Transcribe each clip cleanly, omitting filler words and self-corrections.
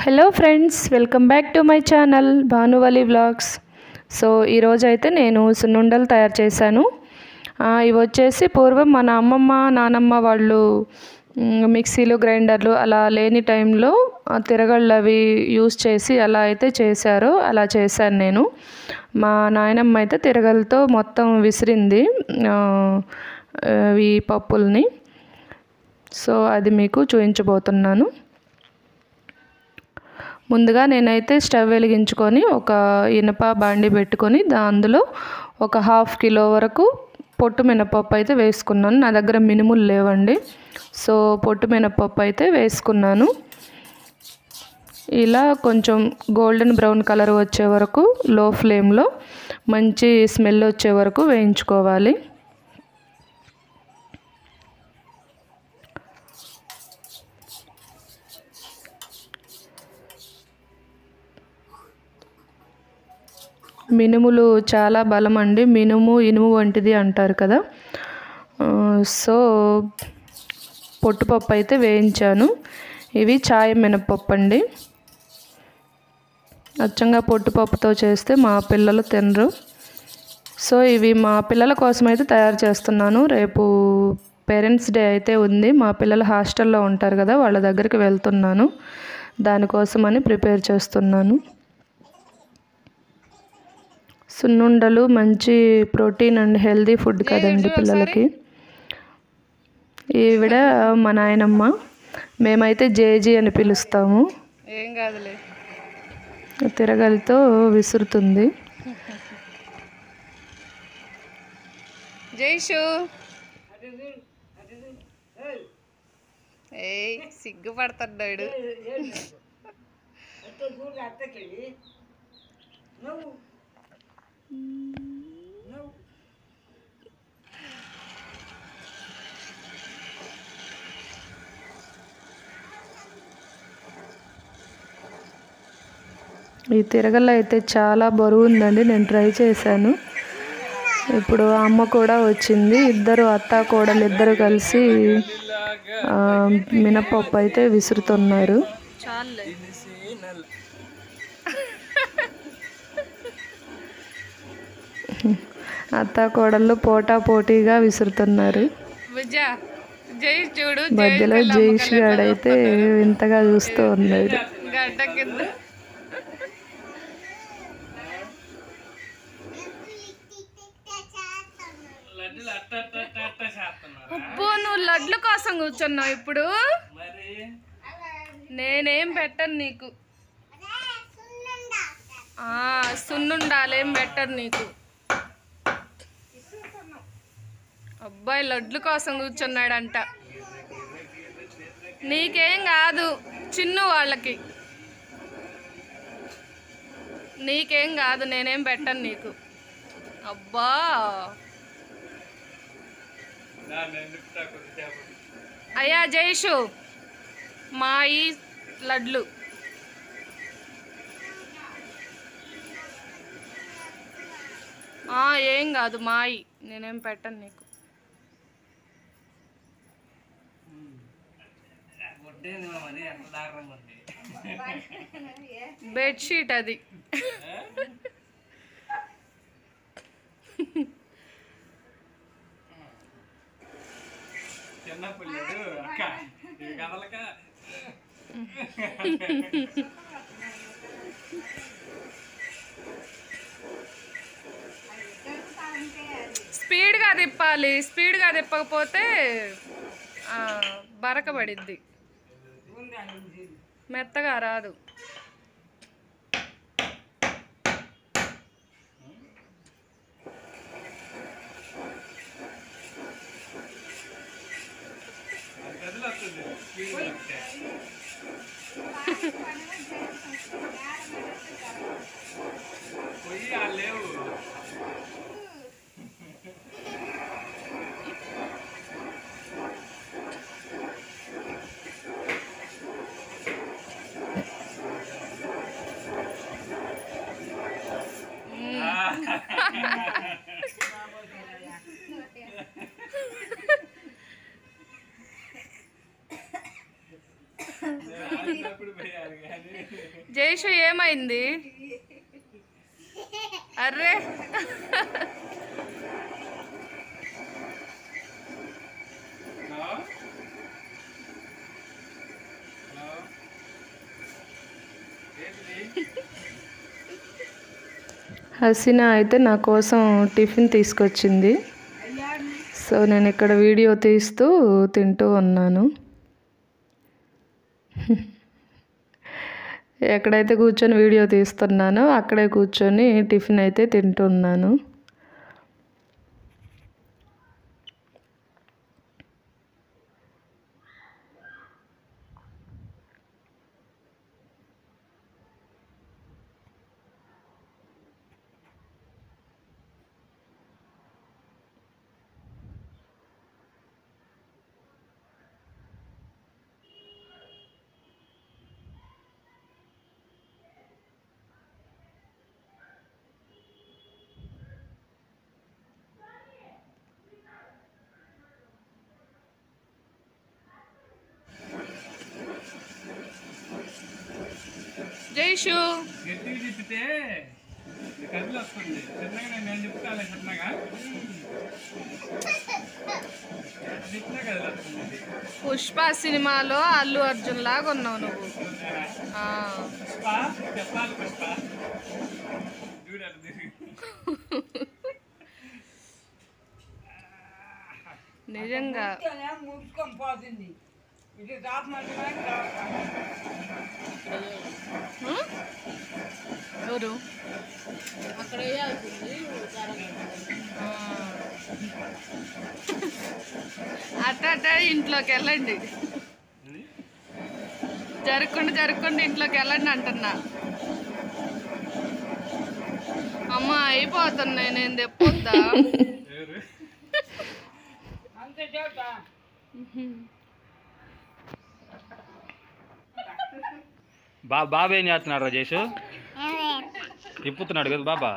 Hello friends, welcome back to my channel Bhanuvali vlogs. So ఈరోజు అయితే నేను సున్నుండలు తయారు చేశాను. ఇవి వచ్చేసి పూర్వం మన అమ్మమ్మ నానమ్మ వాళ్ళు మిక్సీలు గ్రైండర్లు అలా లేని టైంలో తిరగళ్ళు అవి యూస్ చేసి అలా అయితే చేశారో అలా చేశాను నేను. మా నాయనమ్మ అయితే తిరగలతో మొత్తం విసిరింది ఈ పప్పుల్ని. సో అది మీకు చూపించబోతున్నాను. ముందుగా నేనైతే స్టవ్ వెలిగించుకొని ఒక ఇనప బాండి పెట్టుకొని అందులో ఒక 1/2 కిలో వరకు పొట్టు మినపప్పు అయితే వేసుకున్నాను. నా దగ్గర మినుములు లేవండి, సో పొట్టు మినపప్పు అయితే వేసుకున్నాను. ఇలా కొంచెం గోల్డెన్ బ్రౌన్ కలర్ వచ్చే వరకు లో ఫ్లేమ్లో మంచి స్మెల్ వచ్చే వరకు వేయించుకోవాలి. మినుములు చాలా బలం అండి. మినుము ఇనుము వంటిది అంటారు కదా. సో పొట్టుపప్పు అయితే వేయించాను. ఇవి చాయ్ మినపప్పు అండి. అచ్చంగా పొట్టుపప్పుతో చేస్తే మా పిల్లలు తినరు. సో ఇవి మా పిల్లల కోసం అయితే తయారు చేస్తున్నాను. రేపు పేరెంట్స్ డే అయితే ఉంది. మా పిల్లలు హాస్టల్లో ఉంటారు కదా, వాళ్ళ దగ్గరికి వెళ్తున్నాను. దానికోసమని ప్రిపేర్ చేస్తున్నాను. సున్నుండలు మంచి ప్రోటీన్ అండ్ హెల్దీ ఫుడ్ కదండి పిల్లలకి. ఈవిడ మా నాయనమ్మ, మేమైతే జేజీ అని పిలుస్తాము. ఏం కాదులే. తిరగలితో విసురుతుంది. జైషు ఏయ్ సిగ్గుపడుతున్నాడు. ఈ తిరగల్లో అయితే చాలా బరువు ఉందండి. నేను ట్రై చేశాను. ఇప్పుడు అమ్మ కూడా వచ్చింది. ఇద్దరు అత్త కోడలు ఇద్దరు కలిసి మినపప్పు అయితే విసురుతున్నారు. అత్త కోడళ్ళు పోటాపోటీగా విసురుతున్నారు. మధ్యలో జైష్ గాడైతే వింతగా చూస్తూ ఉన్నాడు. అబ్బో, నువ్వు లడ్ల కోసం కూర్చున్నావు. ఇప్పుడు నేనేం పెట్టను నీకు. సున్నుండాలేం పెట్టను నీకు. అబ్బాయి లడ్లు కోసం కూర్చున్నాడంట. నీకేం కాదు, చిన్ను వాళ్ళకి. నీకేం కాదు, నేనేం పెట్టను నీకు. అబ్బా అయ్యా జైషు, మాయి లడ్లు. ఏం కాదు, మాయి, నేనేం పెట్టను నీకు. బెడ్షీట్ అది. స్పీడ్గా తిప్పాలి. స్పీడ్గా తిప్పకపోతే బరకబడిద్ది, మెత్తగా రాదు. జైషు ఏమైంది? అర్రే హసీనా అయితే నా కోసం టిఫిన్ తీసుకొచ్చింది. సో నేను ఇక్కడ వీడియో తీస్తూ తింటూ ఉన్నాను. ఎక్కడైతే కూర్చొని వీడియో తీస్తున్నానో అక్కడే కూర్చొని టిఫిన్ అయితే తింటున్నాను. జైషు పుష్ప సినిమాలో అల్లు అర్జున్ లాగా ఉన్నావు నువ్వు. నిజంగా ఎవరు అట్ట ఇంట్లోకి వెళ్ళండి, జరుక్కుండా ఇంట్లోకి వెళ్ళండి అంటున్నా. అమ్మ అయిపోతున్నాయి, నేను తెప్పొద్దా? బాబా ఏం చేస్తున్నాడు రాజేష్? తిప్పుతున్నాడు కదా బాబా.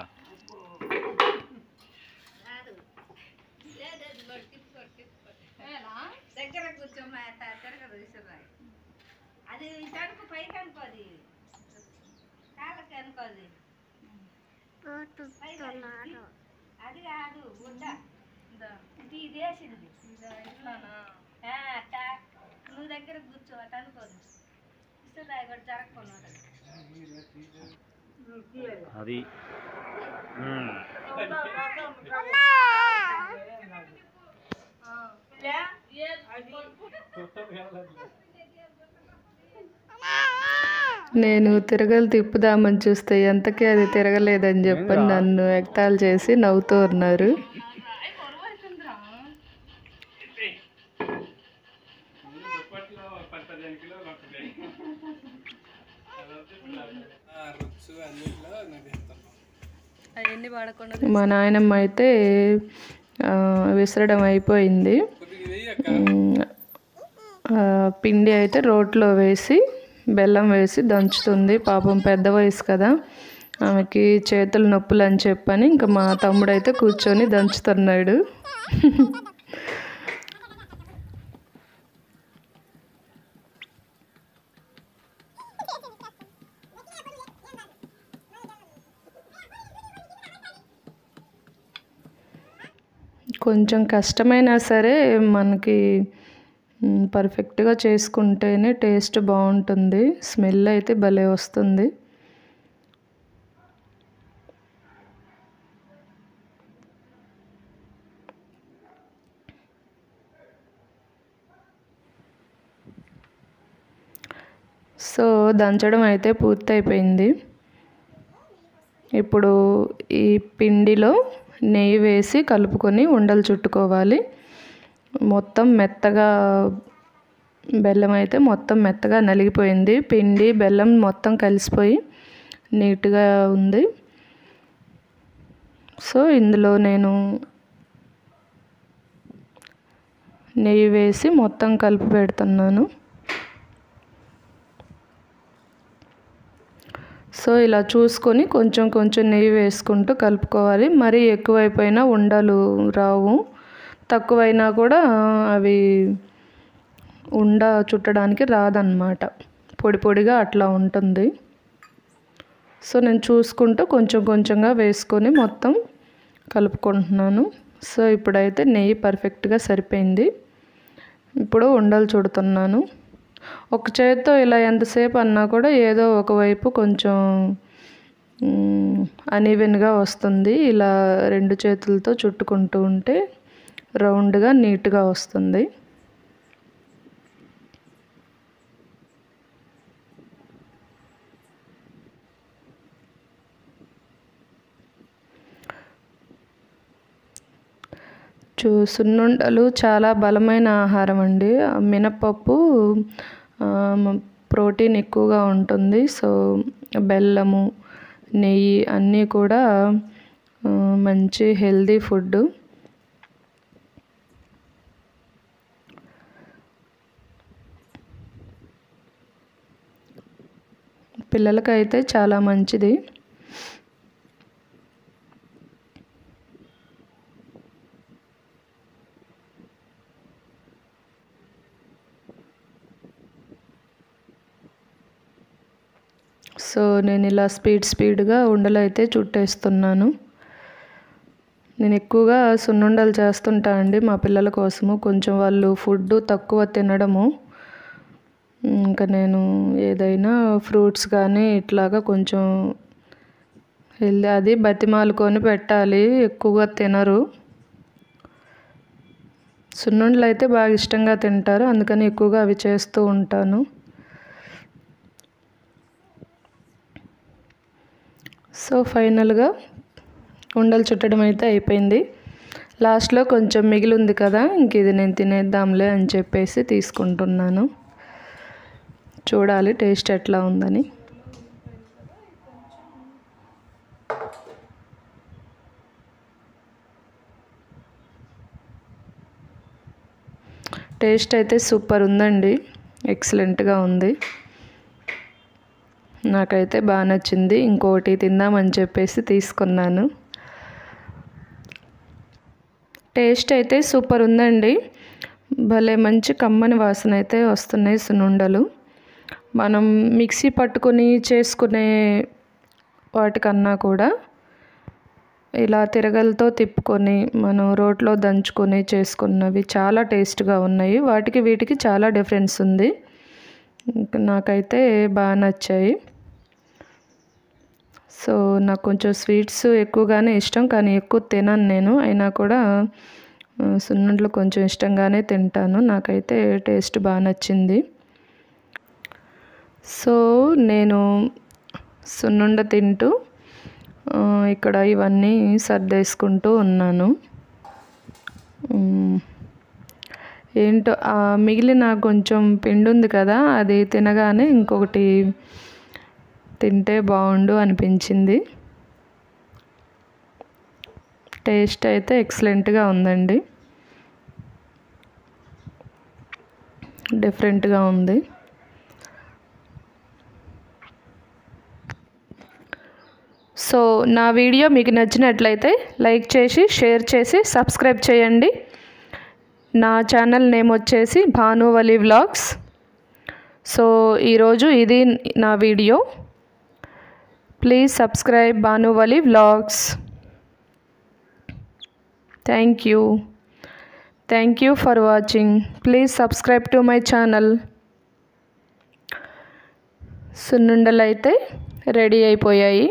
అది తడుపు పైకి అనుకోది, కాళ్ళకి అనుకోది, అది కాదు గుడ్డ ఇది వేసింది. నువ్వు దగ్గర కూర్చో, అటు అనుకోదు, ఇష్టదాయి కూడా జరగకున్నాడు అది. నేను తిరగలు తిప్పుదామని చూస్తే ఎంతకీ అది తిరగలేదని చెప్పని నన్ను ఎగతాళి చేసి నవ్వుతూ ఉన్నారు. మా నాయనమ్మ అయితే విసరడం అయిపోయింది. పిండి అయితే రోట్లో వేసి బెల్లం వేసి దంచుతుంది. పాపం పెద్ద వయసు కదా, ఆమెకి చేతులు నొప్పులు అని చెప్పని ఇంకా మా తమ్ముడు అయితే కూర్చొని దంచుతున్నాడు. కొంచెం కష్టమైనా సరే మనకి పర్ఫెక్ట్గా చేసుకుంటేనే టేస్ట్ బాగుంటుంది. స్మెల్ అయితే భలే వస్తుంది. సో దంచడం అయితే పూర్తయిపోయింది. ఇప్పుడు ఈ పిండిలో నెయ్యి వేసి కలుపుకొని ఉండలు చుట్టుకోవాలి. మొత్తం మెత్తగా బెల్లం అయితే మొత్తం మెత్తగా నలిగిపోయింది. పిండి బెల్లం మొత్తం కలిసిపోయి నీట్గా ఉంది. సో ఇందులో నేను నెయ్యి వేసి మొత్తం కలిపి పెడుతున్నాను. సో ఇలా చూసుకొని కొంచెం కొంచెం నెయ్యి వేసుకుంటూ కలుపుకోవాలి. మరీ ఎక్కువైపోయినా ఉండలు రావు, తక్కువైనా కూడా అవి ఉండ చుట్టడానికి రాదన్నమాట. పొడి పొడిగా అట్లా ఉంటుంది. సో నేను చూసుకుంటూ కొంచెం కొంచెంగా వేసుకొని మొత్తం కలుపుకుంటున్నాను. సో ఇప్పుడైతే నెయ్యి పర్ఫెక్ట్గా సరిపోయింది. ఇప్పుడు ఉండలు చుడుతున్నాను. ఒక చేత్తో ఇలా ఎంతసేపు అన్నా కూడా ఏదో ఒకవైపు కొంచెం అన్ఈవెన్గా వస్తుంది. ఇలా 2 చేతులతో చుట్టుకుంటూ ఉంటే రౌండ్గా నీట్గా వస్తుంది. సున్నుండలు చాలా బలమైన ఆహారం అండి. మినపప్పు ప్రోటీన్ ఎక్కువగా ఉంటుంది. సో బెల్లము, నెయ్యి అన్నీ కూడా మంచి హెల్దీ ఫుడ్. పిల్లలకైతే చాలా మంచిది. సో నేను ఇలా స్పీడ్గా ఉండలు అయితే చుట్టేస్తున్నాను. నేను ఎక్కువగా సున్నుండలు చేస్తుంటా అండి మా పిల్లల కోసము. కొంచెం వాళ్ళు ఫుడ్ తక్కువ తినడము, ఇంకా నేను ఏదైనా ఫ్రూట్స్ కానీ ఇట్లాగా కొంచెం హెల్దీ అది బతిమాలుకొని పెట్టాలి, ఎక్కువగా తినరు. సున్నుండలు అయితే బాగా ఇష్టంగా తింటారు, అందుకని ఎక్కువగా అవి చేస్తూ ఉంటాను. సో ఫైనల్గా ఉండలు చుట్టడం అయితే అయిపోయింది. లాస్ట్లో కొంచెం మిగిలి ఉంది కదా, ఇంక ఇది నేను తినేద్దాంలే అని చెప్పేసి తీసుకుంటున్నాను. చూడాలి టేస్ట్ ఎట్లా ఉందని. టేస్ట్ అయితే సూపర్ ఉందండి, ఎక్సలెంట్గా ఉంది. నాకైతే బాగా నచ్చింది. ఇంకోటి తిందామని చెప్పేసి తీసుకున్నాను. టేస్ట్ అయితే సూపర్ ఉందండి. భలే మంచి కమ్మని వాసన అయితే వస్తున్నాయి సున్నుండలు. మనం మిక్సీ పట్టుకొని చేసుకునే వాటికన్నా కూడా ఇలా తిరగలతో తిప్పుకొని మనం రోట్లో దంచుకొని చేసుకున్నవి చాలా టేస్ట్గా ఉన్నాయి. వాటికి వీటికి చాలా డిఫరెన్స్ ఉంది. నాకైతే బాగా నచ్చాయి. సో నాకు కొంచెం స్వీట్స్ ఎక్కువగానే ఇష్టం, కానీ ఎక్కువ తినను నేను. అయినా కూడా సున్నుండలు కొంచెం ఇష్టంగానే తింటాను. నాకైతే టేస్ట్ బాగా నచ్చింది. సో నేను సున్నుండ తింటూ ఇక్కడ ఇవన్నీ సర్దేసుకుంటూ ఉన్నాను. ఏంటో మిగిలిన కొంచెం పిండి ఉంది కదా, అది తినగానే ఇంకొకటి తింటే బాగుండు అనిపించింది. టేస్ట్ అయితే ఎక్సలెంట్గా ఉందండి, డిఫరెంట్గా ఉంది. సో నా వీడియో మీకు నచ్చినట్లయితే లైక్ చేసి, షేర్ చేసి, సబ్స్క్రైబ్ చేయండి. నా ఛానల్ నేమ్ వచ్చేసి భానువలి వ్లాగ్స్. సో ఈరోజు ఇది నా వీడియో. Please subscribe Bhanuvali vlogs. Thank you for watching. Please subscribe to my channel. సున్నుండలు అయితే రెడీ అయిపోయాయి.